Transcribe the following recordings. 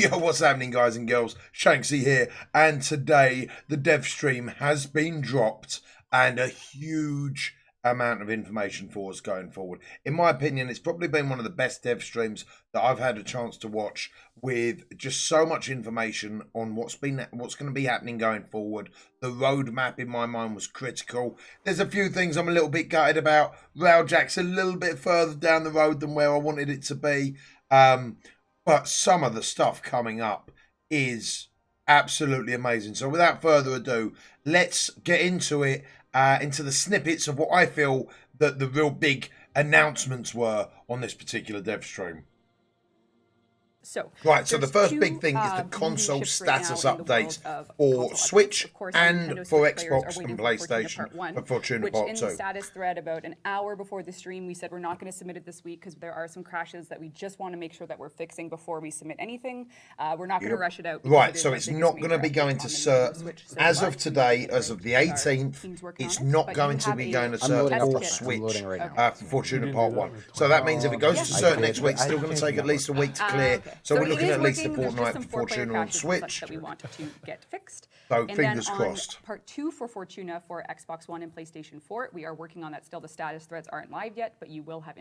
Yo, what's happening, guys and girls? Shanksy here, and today the Devstream has been dropped and a huge amount of information for us going forward. In my opinion, it's probably been one of the best dev streams that I've had a chance to watch, with just so much information on what's going to be happening going forward. The roadmap in my mind was critical. There's a few things I'm a little bit gutted about. Railjack's a little bit further down the road than where I wanted it to be. But some of the stuff coming up is absolutely amazing. So without further ado, let's get into it, into the snippets of what I feel that the real big announcements were on this particular dev stream. So the first big thing is the console status updates for Switch and for Xbox and PlayStation for Fortuna Part 2. In the status thread about an hour before the stream, we said we're not going to submit it this week because there are some crashes that we just want to make sure that we're fixing before we submit anything. We're not going to rush it out. Right, so it's not going to be going to CERT. As of today, as of the 18th, it's not going to be going to CERT or Switch for Fortuna Part 1. So that means if it goes to CERT next week, it's still going to take at least a week to clear. So we're looking at least a fortnight for Fortuna on Switch. That we want to get fixed. So fingers crossed. Part 2 for Fortuna for Xbox One and PlayStation 4, we are working on that still. The status threads aren't live yet, but you will have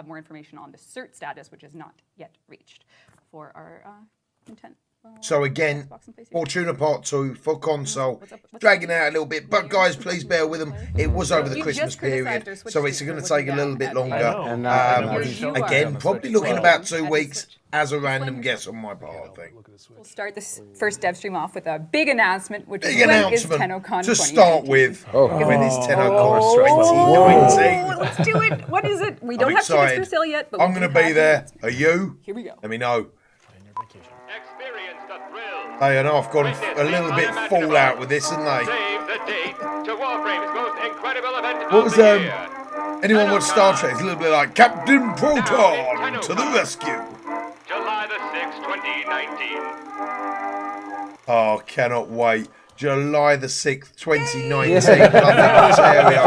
more information on the CERT status, which is not yet reached for our intent. So again, Fortuna Part 2 for console, dragging out a little bit, but guys, please bear with them. It was over the Christmas period, so it's going to take a little bit longer. Again, probably looking about 2 weeks as a random guess on my part, I think. We'll start this first dev stream off with a big announcement, which is TennoCon to start with. When is TennoCon 2019? Let's do it. What is it? We don't have tickets for sale yet, but I'm going to be there. Are you? Here we go. Let me know. Hey, I know I've gone a little bit fallout with this, haven't they? What was anyone watch Star Trek? It's a little bit like Captain Proton to the rescue. July the 6th, 2019. Oh, cannot wait. July the 6th, 2019, London, Ontario.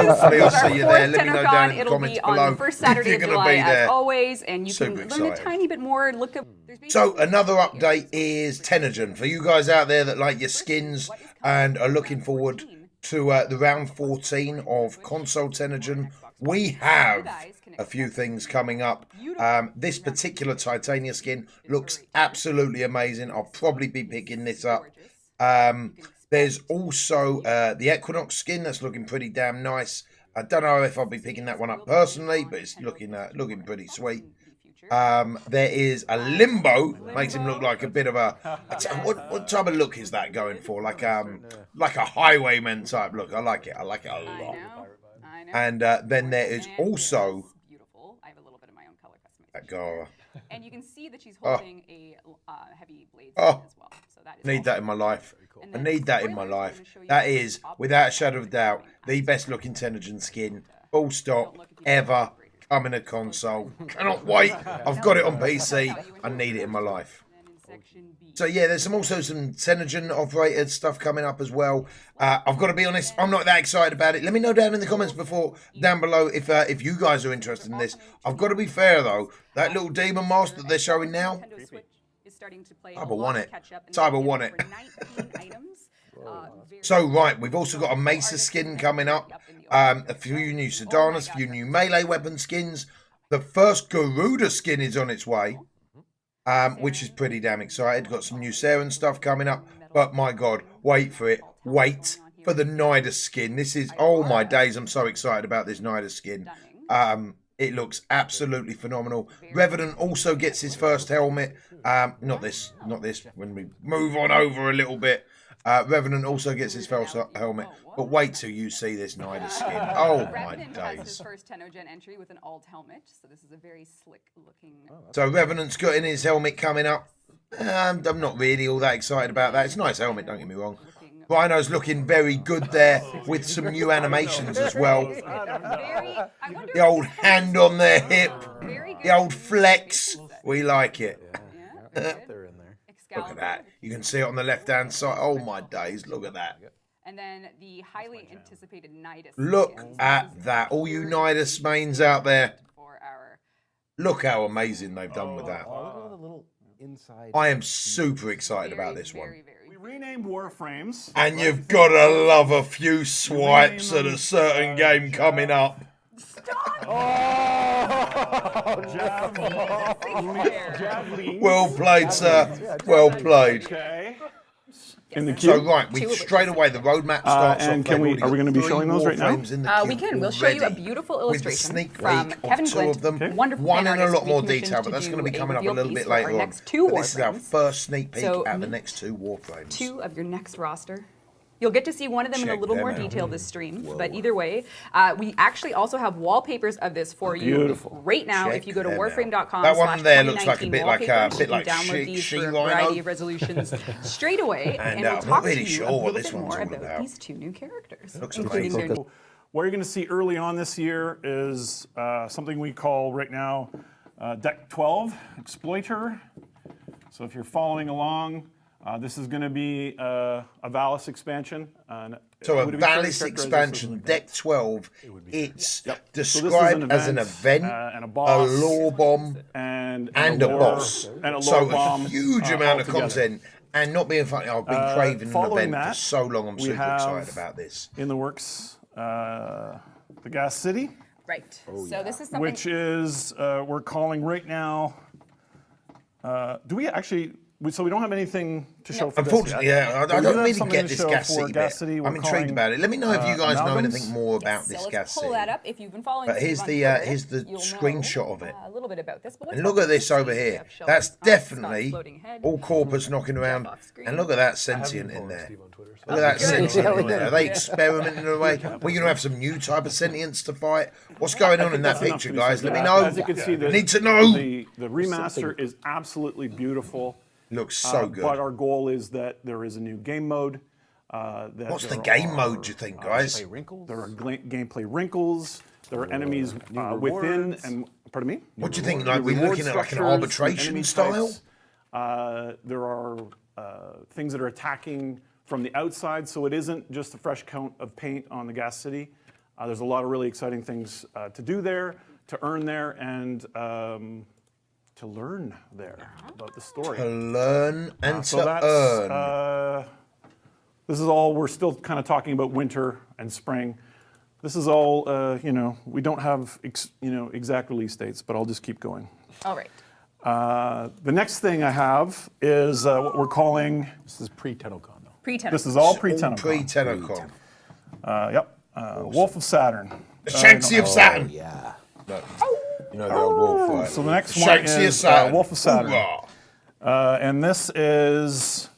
Hopefully I'll see you there. Let me know down in the comments below first Saturday if you're of going to be July, there. as always, and you Super can learn a tiny bit more. Look up. So another update is Tennogen. For you guys out there that like your skins and are looking forward to the round 14 of console Tennogen, we have a few things coming up. This particular Titania skin looks absolutely amazing. I'll probably be picking this up. There's also the Equinox skin that's looking pretty damn nice. I don't know if I'll be picking that one up personally, but it's looking pretty sweet. There is a Limbo, makes him look like a bit of a what type of look is that going for? Like a highwayman type look. I like it a lot. I know. And then there is also beautiful. I have a little bit of my own color customization. Gara. And you can see that she's holding a heavy blade as well. So that is need that in my life. I need that in my life. That is, without a shadow of a doubt, the best looking Tennogen skin, full stop, ever, coming to console. Cannot wait. I've got it on PC. I need it in my life. So yeah, there's also some Tennogen operated stuff coming up as well. I've got to be honest, I'm not that excited about it. Let me know down in the comments down below if you guys are interested in this. I've got to be fair though, that little demon mask that they're showing now, Cyber want it. Cyber want it. So right, we've also got a Mesa skin coming up. A few new Sedanas, a few new melee weapon skins. The first Garuda skin is on its way. Which is pretty damn excited. Got some new Saturn stuff coming up. But my God, wait for it. Wait for the Nidus skin. This is, oh my days, I'm so excited about this Nidus skin. It looks absolutely phenomenal. Revenant also gets his first helmet. Not this. When we move on over a little bit. Revenant also gets his first helmet. But wait till you see this Nidus skin. Oh my days. Has his first Tennogen entry with an alt helmet, so this is a very slick looking. So Revenant's got in his helmet coming up. I'm not really all that excited about that. It's a nice helmet, don't get me wrong. Rhino's looking very good there with some new animations as well. The old hand on their hip, the old flex. We like it. Look at that. You can see it on the left-hand side. Oh my days, look at that. And then the highly anticipated Nidus. Look at that. All you Nidus mains out there. Look how amazing they've done with that. inside. I am super excited about this one. Very. We renamed Warframes. And you've got to love a few swipes at a certain game coming up. Javelins. Well played, sir. Well played. Okay. In the So queue. right, we straight away the roadmap starts and off. can they've we- already are we got gonna be 3 showing those right now? Warframes in the We queue can. We'll show you a already, beautiful with the illustration sneak from peek Kevin of 2 Glint, of them. Okay. wonderful One fan in a artist lot more we commissioned detail, but that's to going to be do coming up a reveal little piece bit for our later on. next 2 But this is our Warframes. first sneak peek So, at the next 2 Warframes. 2 of your next roster. You'll get to see one of them in a Check little them more out. detail this stream, but either way, we actually also have wallpapers of this for you Beautiful. right now. Check if you go to them out. warframe.com, That one there looks like a bit like wallpapers, bit you can like download these for a She-Rhino. variety of resolutions straight away, And, and we'll I'm talk not to really you sure a what little this bit one's more all about about. these 2 new characters, Looks including their amazing. What you're going to see early on this year is something we call right now Deck 12 Exploiter. So if you're following along, this is going to be a Valis expansion. So a Would it be fair to Valis characterize this expansion, as an Deck 12, it's So described as an event, and a a boss, lore bomb, and and a lore- boss. and a lore So a bomb, huge amount of altogether. content. And not being funny, I've been craving an following event for that, so long. I'm we super have excited about this. In the works, the Gas City, Right. So this is something. which is we're calling right now. Do we actually? So we don't have anything to show for Unfortunately, this yet. yeah, I But we don't do have really something get to this show Gas for City Gas bit. City. We're I'm intrigued calling, about it. Let me know if you guys know amalgams. anything more about So this let's Gas pull City. that up. If you've been following But Steve here's on the, Twitter, here's the you'll know, screenshot of it. a little bit about this. But let's And look talk at this about over here. Jeff showing That's us definitely Scott's floating head. all corpus knocking around. off screen. And look at that sentient in there. Steve on Twitter, so- Look at that good. sentient in there. Are they experimenting away? We're going to have some new type of sentience to fight. What's going on in that That's enough picture, to be guys? said. Let me know. As you can see, I need to know. The remaster is absolutely beautiful. Looks so good. But our goal is that there is a new game mode. What's the game mode, do you think, guys? Play wrinkles. There are gameplay wrinkles. There are enemies within rewards. and pardon me. What do you think? Like, we're Reward looking at like an structures, arbitration enemy style? types. There are things that are attacking from the outside, so it isn't just a fresh coat of paint on the Gas City. There's a lot of really exciting things to do there, to earn there, and to learn there about the story. To learn and So to that's, earn. this is all, we're still kind of talking about winter and spring. This is all, we don't have, exact release dates, but I'll just keep going. All right. The next thing I have is what we're calling, This is pre-TennoCon, though. Pre-10. this is all All pre-TennoCon. pre-TennoCon. Yep. Wolf of Saturn. The Shanksy of Saturn. Yeah. Look, you know the old wolf fight. So the next one Shanksy of is Saturn. Wolf of Saturn. Hoorah. And this is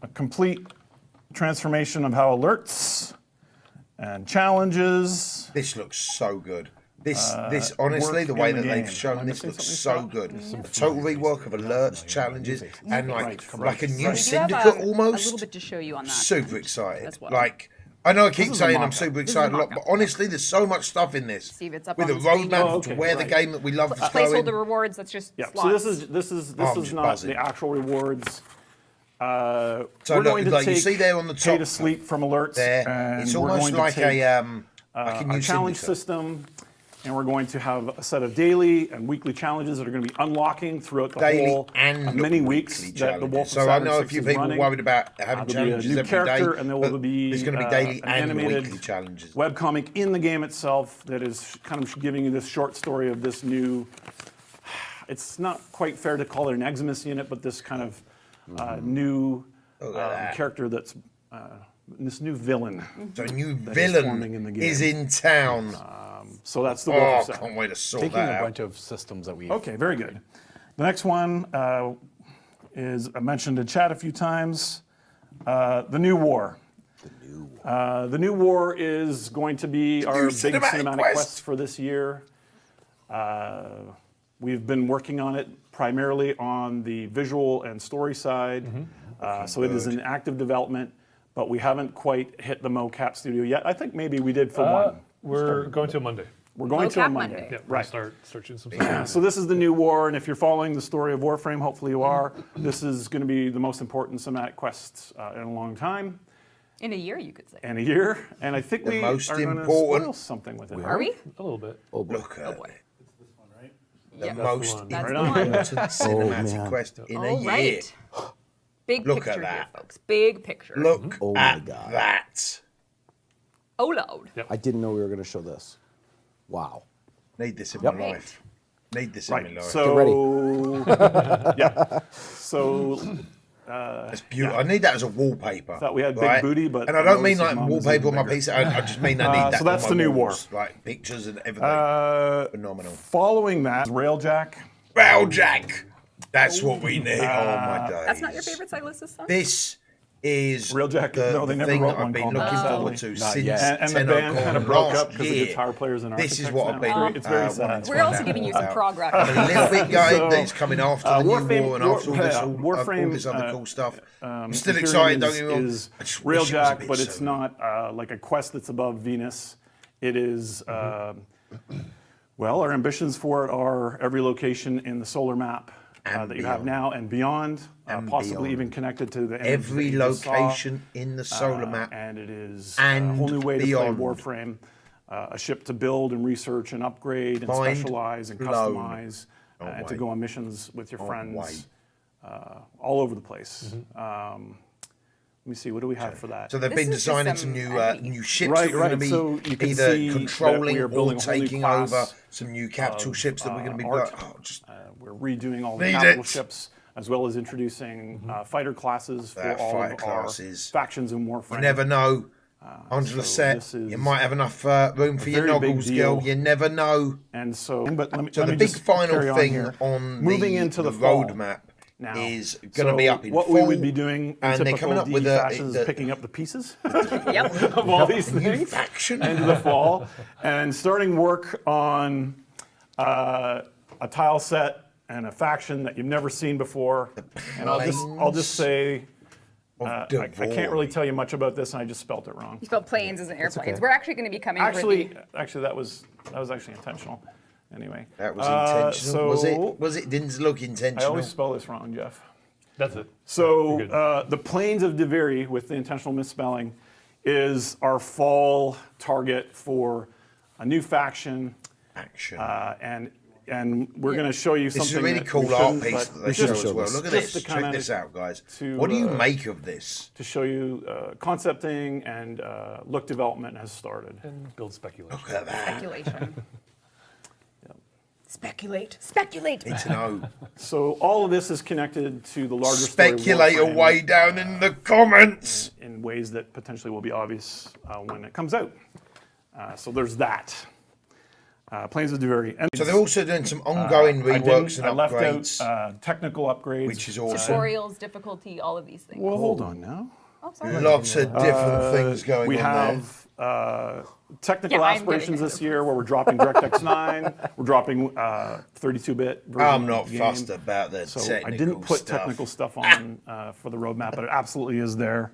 a complete transformation of how alerts and challenges. This looks so good. This honestly, work the way in the that they've game. shown Am I this missing looks something, so Scott? good. Total rework of alerts, challenges, and like a new We do have, syndicate a little almost. bit to show you on that. Super excited. as well. Like, I know I keep is a saying I'm mock-up. super This is a excited a lot, mock-up. but honestly, there's so much stuff in this. Steve, it's up with on a the screen. roadmap Oh, to okay, where the right. game that we love is Placeholder going. rewards. That's just Yeah. slots. So this is I'm not just buzzing. the actual rewards. So we're look, going to like you take see there on the pay top to sleep from alerts. there, and it's we're almost going to like take, a new a challenge syndicate. system, and we're going to have a set of daily and weekly challenges that are going to be unlocking throughout the Daily whole and many weeks weekly that the Wolf challenges. of So I Saturn know a 6 few is people running. worried about having There'll be a challenges new every character, day, and there but will be there's going to be daily an and animated weekly challenges. webcomic in the game itself that is kind of giving you this short story of this new. It's not quite fair to call it an Eximus unit, but this kind of new character that's this new villain. So a new forming in the villain game. is in town. So that's the Oh, Wolf of I Saturn. can't wait to sort Taking that a out. bunch of systems that we. Okay, very good. The next one is I mentioned in chat a few times. The New War. The New War is going to be our new big cinematic cinematic quest. quest for this year. We've been working on it primarily on the visual and story side. So it is in active development, but we haven't quite hit the mocap studio yet. I think maybe we did for one. We're going to Monday. We're going to a Mocap Monday. Monday. Yeah, we're Right. gonna start searching some stuff. So this is the New War, and if you're following the story of Warframe, hopefully you are, this is going to be the most important cinematic quest in a long time, In a year, you could say. and a year, and I think we most are going to important- spoil something with it. Are we? A little bit. Look at boy. it. the Yep. most one. That's the important one. cinematic man. quest in a All year. right. Big Look at picture here, that. folks. Big picture. Look Oh my at God. that. Oh, loud. I didn't know we were going to show this. Wow. Need this in Yep. my life. Need this in Right. my life. So yeah. So It's beautiful. I need that as a wallpaper. Thought we had big booty, but and I don't mean Lois's like mom is wallpaper on even my bigger. piece. I just mean I need that. so that's on the my new walls, like pictures and everything. Phenomenal. Following that, Railjack. Railjack. That's what we need. Oh my days. That's not your favorite Silas's song? This is Railjack, the, no, they the never thing wrote that I've one been called looking that, forward sadly. to Not since yet. And the 10 band kind of broke last up because of year. guitar players and This architects is what I've now. been. It's very wanting sad. to We're find also out giving you some about. prog rock. I'm a little bit gutted So, that it's coming after the new Warframe- war and after all this, Warframe, all this other cool stuff. I'm still Imperium excited. Don't get me wrong. is I just wish it was a Railjack, bit but it's sooner. not like a quest that's above Venus. It is, well, our ambitions for it are every location in the solar map And that you have beyond. now and beyond, And possibly beyond. even connected to the Every image that you just saw. location in the solar map. And it is and a whole new way beyond. to play Warframe. A ship to build and research and upgrade and Mind specialize and blown. customize and to wait. go on missions with your friends wait. all over the place. Let me see, what do we have for that? So they've This been is just designing some some envy. new ships Right, that we're going right. to be So you can either see that controlling we are or building a whole new taking class over. Some new capital ships that we're going to be art. like, oh, just We're redoing all the Need capital it. ships, as well as introducing fighter classes for all fighter of classes. our factions in Warframe. you never know. Angela so said, this is you might have enough room for your very big noggles, girl. deal. You never know. And so, but let me, So let the me big just final carry thing here. on moving the, into the the fall roadmap now is going to be up in what full. we would be doing in and they're typical coming up D with fashion is the picking up the pieces Yep. of all these new things faction. into the fall and starting work on a tile set and a faction that you've never seen before. And I'll just say I can't really tell you much about this, and I just spelt it wrong. You spelled planes as in airplanes. We're actually going to be coming for Actually, the- that was actually intentional. Anyway, That was intentional. So Was it? Didn't look I intentional. always spell this wrong, Jeff. That's it. So You're good. the plains of Duviri, with the intentional misspelling, is our fall target for a new faction, Action. and we're going to show you This is a something. really that cool we art shouldn't, piece but that they we show should as well. Look at just this. to kinda- Check this out, guys. to, What do you make of this? to show you concepting and look development has started. And build speculation. Look at that. speculation. Speculate. Speculate. Need to know. So all of this is connected to the larger story of Speculate Warframe, away down in the comments. in ways that potentially will be obvious when it comes out. So there's that. Plains of Duviri. And So they're also doing some ongoing reworks and I left upgrades, out technical upgrades. which is awesome. Tutorials, difficulty, all of these things. Well, hold on now. Oh, sorry. Lots of different things going We on there. have technical Yeah, I'm aspirations getting this year where we're dropping DirectX 9. We're dropping 32-bit version I'm of not the game. fussed about the So technical I didn't put stuff. technical stuff on for the roadmap, but it absolutely is there.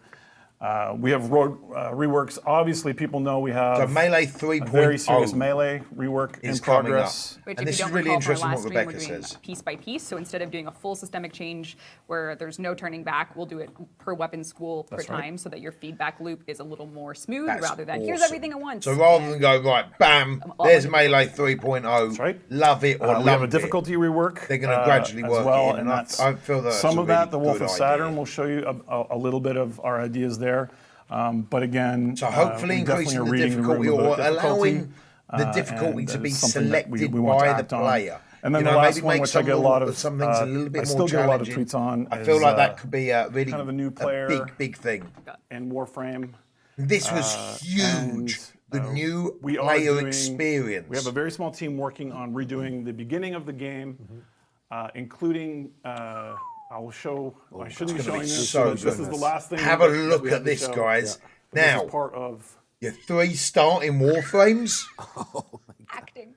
We have reworks. Obviously, people know we have So Melee a 3.0 very serious Melee rework in is coming up. progress. Which, And if this you is don't really recall from interesting our what last stream, Rebecca we're doing says. piece by piece. So instead of doing a full systemic change where there's no turning back, we'll do it per weapon school per That's right. time, so that your feedback loop is a little more smooth That's rather than here's awesome. everything at once. So rather And than go, right, bam, all there's of it. Melee 3.0, That's right. love it or We have a lump it. difficulty rework. They're gonna gradually as work it well, in, and and I- that's I feel that's some a of that. really The Wolf good of Saturn idea. will show you a little bit of our ideas there. But again, So hopefully we definitely increasing are the reading the difficulty room or about difficulty, allowing the difficulty and to be something that selected we want to by the act on. player. And then You the know, last maybe one, make which I some get a lot of, some things a little bit I still more get a lot of challenging. tweets on. I feel is, like that could be a really kind of a new player. big thing. in Warframe. This was huge. The new We are player doing- experience. We have a very small team working on redoing the beginning of the game, including. I will show. I shouldn't be It's gonna showing be this. so but this is good. the last thing. Have a that look we have at to this, show. guys. This Now, is part of. your 3 starting Warframes. acting.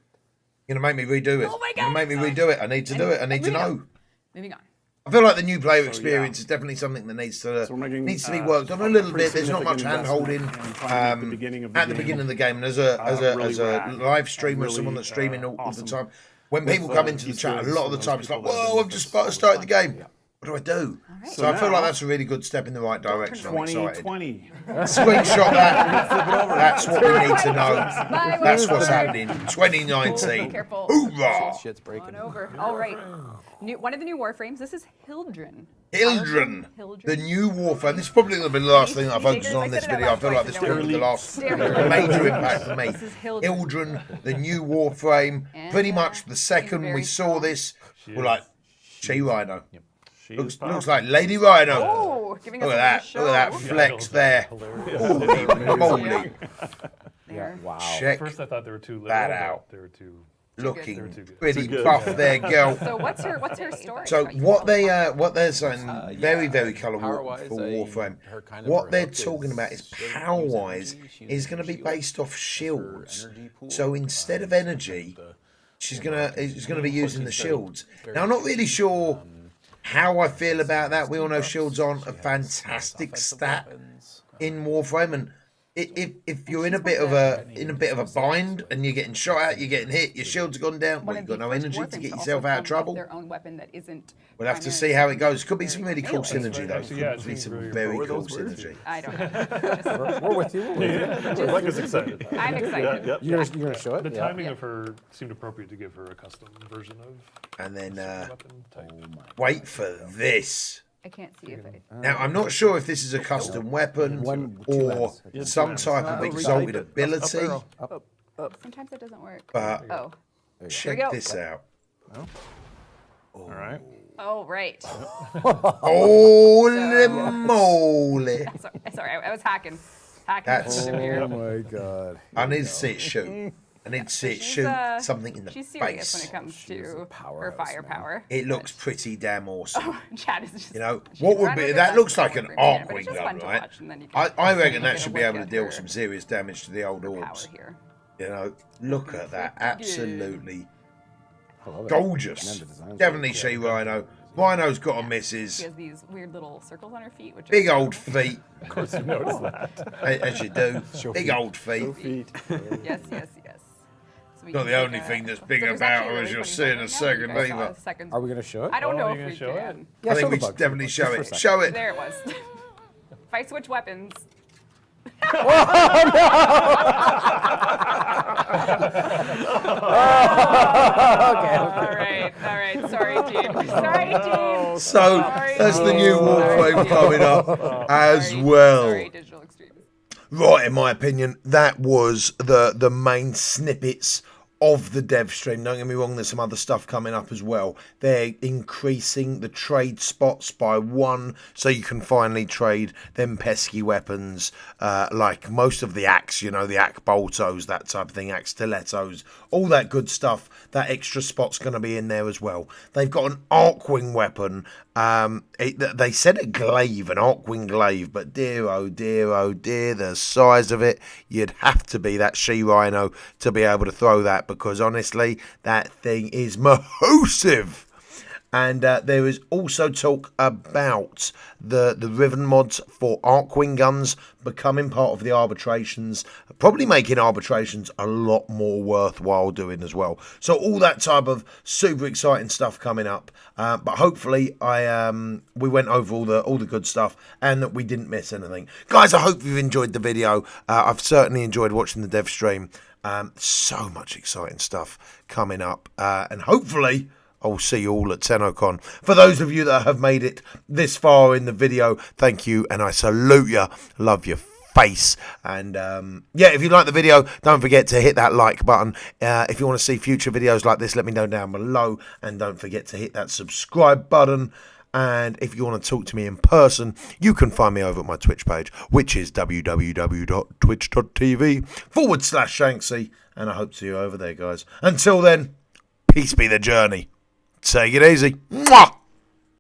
You're gonna make me redo it. Oh my You're gonna God. make me redo it. I need to do it. I need to Moving know. on. Moving on. I feel like the new player experience is definitely something that needs to So we're making, be worked on a little pretty bit. There's not much hand significant holding investment in trying to get the beginning of the at the game, beginning of the game. And as a really rad live streamer, and someone really, that's streaming all awesome. the time, when With, people come into the Easter chat, a eggs lot of for the those time it's like, people that have "Whoa, been I've with just us all the started the time." game." What do I do? right. So I feel now- like that's a really good step in the right direction. I'm excited. 2020. Screenshot that. That's what we need to know. Bye, That's what's Warframe. happening. 2019. Careful. Hoorah! Shit's breaking. On over. All right. One of the new Warframes. This is Hildren. Hildren, Hildren. the new Warframe. This is probably going to be the last thing that I focus on in this video. I feel like this will be the last major impact for me. This is Hildren. Hildren, the new Warframe. Pretty And, much the second very we saw strong. this, we're like, She-Rhino. She Looks is powerful. like Lady Rhino. Oh, giving us Look a at that. little Look at that show. flex there. Holy moly. There. Wow. Check First, I thought they were too little. that but out. They were too. looking Too good. pretty Too good. buff there, girl. So what's her story? So Right, you what tell us. they're saying, very colourful Power-wise, for Warframe. her kind of What her they're hook talking is about is she doesn't use power-wise energy, she is uses going to be shield based off for shields. energy pool. So instead of energy, she's gonna be using the shields. Now I'm not really sure how I feel about that. We all know shields aren't a fantastic stat in Warframe, and if you're in a bit of a bind and you're getting shot at, you're getting hit, your shield's gone down, well, One you've of got the no first energy to Warframes get also yourself out of come with trouble. Their own weapon that isn't. We'll have to primary see how it goes. Could be some really cool melee. synergy though. Actually, yeah, it Could be seems some very very What were cool those words? synergy. I don't know. We're with you. We're with you. Mike is excited. I'm excited. Yep. You're gonna show it? The Yeah. timing of her seemed appropriate to give her a custom version of And then weapon type. wait for this. I can't see if it. Now, I'm not sure if this is a custom weapon two or ends. some type of exalted ability, Sometimes it doesn't work. but Oh. check go. this out. All right. Oh, right. Holy moly. Sorry, I was hacking. Hacking That's- the system here. Oh my god. I need to see it shoot. I need to see it shoot something in the She's serious when face. it comes to her powerhouse, firepower. It looks pretty damn awesome. Chad is just. You know, she's what would right be over that the looks best like an Warframe, yeah, arc but wing it's just gun, fun to right? watch, and then you can I reckon get that a should be look able to at deal her- some serious damage to the old her power orbs. here. You know, look at that. Absolutely I love it. gorgeous. And the design's Definitely really She Rhino. Rhino's got a She misses. has these weird little circles on her feet, which Big are old feet, Of course, you noticed that. as you do. Big old feet. Feet. Yes. So we Not can the take only a- thing that's big so there's about actually her, a as really you'll funny see in one a right now. second, You guys saw either. the second- Are we gonna show it? I don't Oh, know are if you we gonna show it? can. Yeah, I think show we the should bug. definitely Just show for a it. second. Show it. There it was. If I switch weapons. All right. Sorry, team. So Sorry. that's the new Sorry. Warframe coming up as Sorry. well. Sorry, digital extremists. Right, in my opinion, that was the main snippets of the Devstream. Don't get me wrong, there's some other stuff coming up as well. They're increasing the trade spots by 1, so you can finally trade them pesky weapons, like most of the axe, you know, the axe boltos, that type of thing, axe stilettos, all that good stuff. That extra spot's going to be in there as well. They've got an arc-wing weapon. They said a glaive, an arc-wing glaive, but dear, oh dear, the size of it, you'd have to be that She-Rhino to be able to throw that, because honestly, that thing is massive. And there is also talk about the Riven mods for Arcwing guns becoming part of the arbitrations, probably making arbitrations a lot more worthwhile doing as well. So all that type of super exciting stuff coming up. But hopefully we went over all the good stuff and that we didn't miss anything. Guys, I hope you've enjoyed the video. I've certainly enjoyed watching the dev stream. So much exciting stuff coming up. And hopefully I'll see you all at TennoCon. For those of you that have made it this far in the video, thank you, and I salute you. Love your face. And yeah, if you like the video, don't forget to hit that like button. If you want to see future videos like this, let me know down below, and don't forget to hit that subscribe button. And if you want to talk to me in person, you can find me over at my Twitch page, which is www.twitch.tv/Shanksy. And I hope to see you over there, guys. Until then, peace be the journey. Take it easy. Mwah!